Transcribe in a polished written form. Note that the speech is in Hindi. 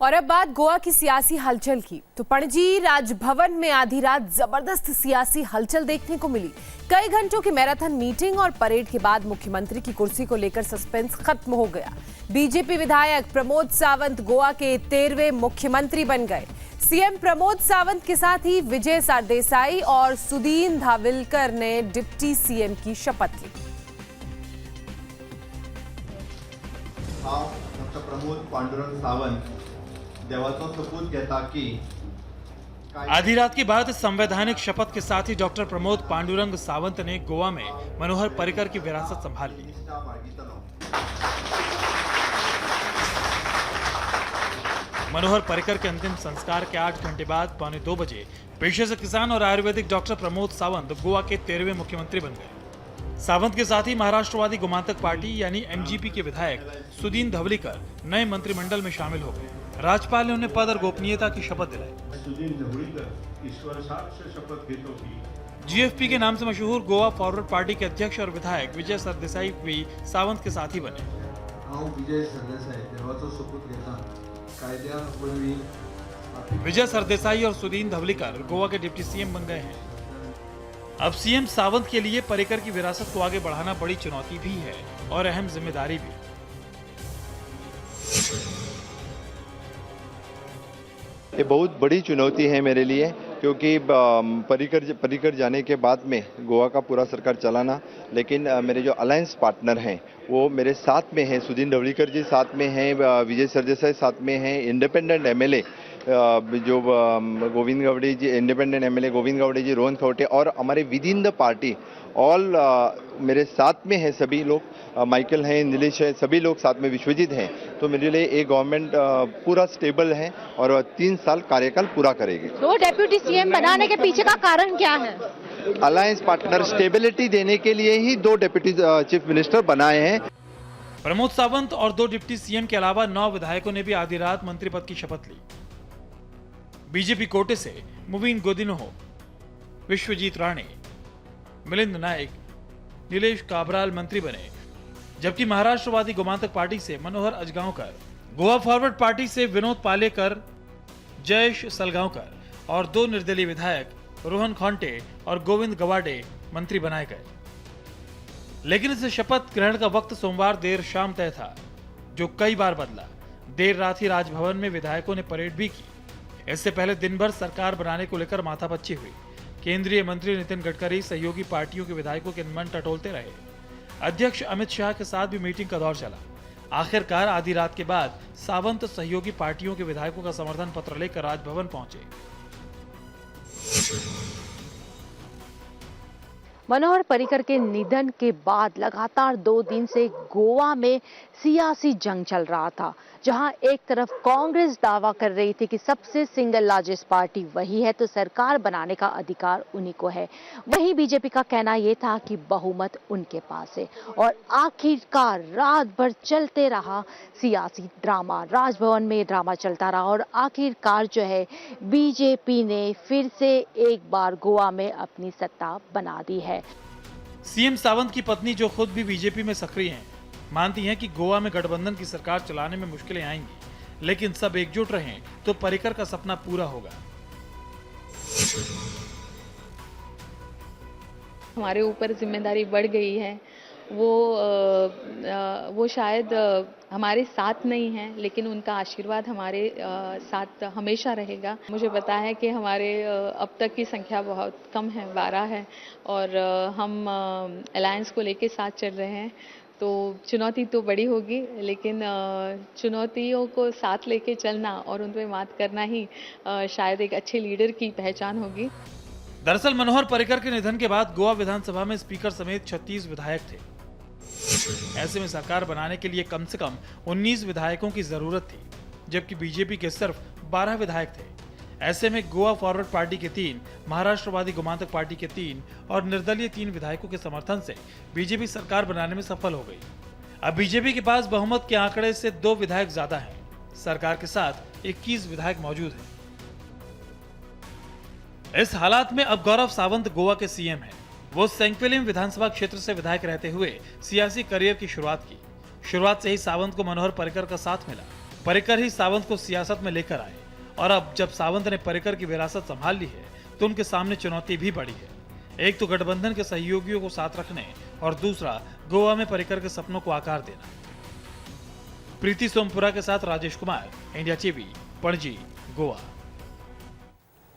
और अब बात गोवा की सियासी हलचल की। तो पणजी राजभवन में आधी रात जबरदस्त सियासी हलचल देखने को मिली। कई घंटों की मैराथन मीटिंग और परेड के बाद मुख्यमंत्री की कुर्सी को लेकर सस्पेंस खत्म हो गया। बीजेपी विधायक प्रमोद सावंत गोवा के 13वें मुख्यमंत्री बन गए। सीएम प्रमोद सावंत के साथ ही विजय सरदेसाई और सुदीन धाविलकर ने डिप्टी सीएम की शपथ ली। डॉक्टर प्रमोद पांडुरंग सावंत देवाचो सपूत घेता की आधी रात के बाद संवैधानिक शपथ के साथ ही डॉक्टर प्रमोद पांडुरंग सावंत ने गोवा में मनोहर पर्रिकर की विरासत संभाल ली। मनोहर पर्रिकर के अंतिम संस्कार के 8 घंटे बाद 1:45 बजे पेशे से किसान और आयुर्वेदिक डॉक्टर प्रमोद सावंत गोवा के 13वें मुख्यमंत्री बन गए। सावंत के साथ ही महाराष्ट्रवादी गोमांतक पार्टी यानी एमजीपी के विधायक सुदीन धवलीकर नए मंत्रिमंडल में शामिल हो गए। राज्यपाल ने उन्हें पद और गोपनीयता की शपथ दिलाई। सुदीन धवलीकर ईश्वर साक्ष शपथ घेतो की जीएफपी के नाम से मशहूर गोवा फॉरवर्ड पार्टी के अध्यक्ष और विधायक विजय सरदेसाई भी सावंत के साथ ही बने। विजय सरदेसाई देवाचो सपूत घेता कायद्या वरवीं विजय सरदेसाई और सुदीन धवलीकर गोवा के डिप्टी सीएम बन गए हैं। अब सीएम सावंत के लिए पर्रिकर की विरासत को आगे बढ़ाना बड़ी चुनौती भी है और अहम जिम्मेदारी भी। ये बहुत बड़ी चुनौती है मेरे लिए, क्योंकि पर्रिकर जाने के बाद में गोवा का पूरा सरकार चलाना, लेकिन मेरे जो अलायंस पार्टनर हैं वो मेरे साथ में हैं। सुदीन धवलीकर जी साथ में हैं, विजय सरदेसाई साथ में हैं, इंडिपेंडेंट एमएलए जो गोविंद गवड़े जी, इंडिपेंडेंट एमएलए गोविंद गवड़े जी, रोहन खवटे और हमारे with in the party all मेरे साथ में है। सभी लोग, माइकल हैं, नीलेश है, सभी लोग साथ में, विश्वजीत हैं। तो मेरे लिए ये गवर्नमेंट पूरा स्टेबल है और 3 साल कार्यकाल पूरा करेगी। तो डेप्यूटी सीएम बनाने के पीछे का कारण क्या है? अलायंस पार्टनर स्टेबिलिटी देने के लिए ही 2 डिप्टी चीफ मिनिस्टर बनाए हैं। प्रमोद सावंत और 2 डिप्टी सीएम के अलावा 9 विधायकों ने भी आधी रात मंत्री पद की शपथ ली। बीजेपी कोटे से मुवीन गोदिन्हो, विश्वजीत राणे, मिलिंद नायक, नीलेश काबराल मंत्री बने, जबकि महाराष्ट्रवादी गोमांतक पार्टी से मनोहर अजगांवकर, गोवा फॉरवर्ड पार्टी से विनोद पालेकर, जयेश सलगांवकर और 2 निर्दलीय विधायक रोहन खौंटे और गोविंद गवाडे मंत्री बनाए गए। लेकिन इस शपथ ग्रहण का वक्त सोमवार देर शाम तय था, जो कई बार बदला। देर रात ही राजभवन में विधायकों ने परेड भी की। इससे पहले दिन भर सरकार बनाने को लेकर माथापच्ची हुई। केंद्रीय मंत्री नितिन गडकरी सहयोगी पार्टियों के विधायकों के मन टटोलते रहे। अध्यक्ष अमित शाह के साथ भी मीटिंग का दौर चला। आखिरकार आधी रात के बाद सावंत सहयोगी पार्टियों के विधायकों का समर्थन पत्र लेकर राजभवन पहुंचे। मनोहर पर्रिकर के निधन के बाद लगातार 2 दिन से गोवा में सियासी जंग चल रहा था, जहां एक तरफ कांग्रेस दावा कर रही थी कि सबसे सिंगल लार्जेस्ट पार्टी वही है, तो सरकार बनाने का अधिकार उन्हीं को है। वहीं बीजेपी का कहना यह था कि बहुमत उनके पास है। और आखिरकार रात भर चलते रहा सियासी ड्रामा, राजभवन में ड्रामा चलता रहा और आखिरकार जो है बीजेपी ने फिर से एक बार गोवा में अपनी सत्ता बना दी है। सीएम सावंत की पत्नी, जो खुद भी बीजेपी में सक्रिय हैं, मानती हैं कि गोवा में गठबंधन की सरकार चलाने में मुश्किलें आएंगी, लेकिन सब एकजुट रहें तो पर्रिकर का सपना पूरा होगा। हमारे ऊपर जिम्मेदारी बढ़ गई है। वो शायद हमारे साथ नहीं है, लेकिन उनका आशीर्वाद हमारे साथ हमेशा रहेगा। मुझे पता है कि हमारे अब तक की संख्या बहुत कम है, 12 है, और हम अलायंस को लेके साथ चल रहे हैं। तो चुनौती तो बड़ी होगी, लेकिन चुनौतियों को साथ लेके चलना और उन पर मात करना ही शायद एक अच्छे लीडर की पहचान होगी। दरअसल मनोहर पर्रिकर के निधन के बाद गोवा विधानसभा में स्पीकर समेत 36 विधायक थे। ऐसे में सरकार बनाने के लिए कम से कम 19 विधायकों की जरूरत थी, जबकि बीजेपी के सिर्फ 12 विधायक थे। ऐसे में गोवा फॉरवर्ड पार्टी के 3, महाराष्ट्रवादी गोमांतक पार्टी के 3 और निर्दलीय 3 विधायकों के समर्थन से बीजेपी सरकार बनाने में सफल हो गई। अब बीजेपी के पास बहुमत के आंकड़े से 2 विधायक ज्यादा हैं। सरकार के साथ 21 विधायक मौजूद हैं। इस हालात में अब गौरव सावंत गोवा के सीएम हैं। वो सेंक्विलिम विधानसभा क्षेत्र से विधायक रहते हुए सियासी करियर की शुरुआत की। शुरुआत से ही सावंत को मनोहर पर्रिकर का साथ मिला। पर्रिकर ही सावंत को सियासत में लेकर आए और अब जब सावंत ने पर्रिकर की विरासत संभाल ली है तो उनके सामने चुनौती भी बढ़ी है। एक तो गठबंधन के सहयोगियों को साथ रखने और दूसरा गोवा में पर्रिकर के सपनों को आकार देना। प्रीति सोमपुरा के साथ राजेश कुमार, इंडिया टीवी, पणजी, गोवा।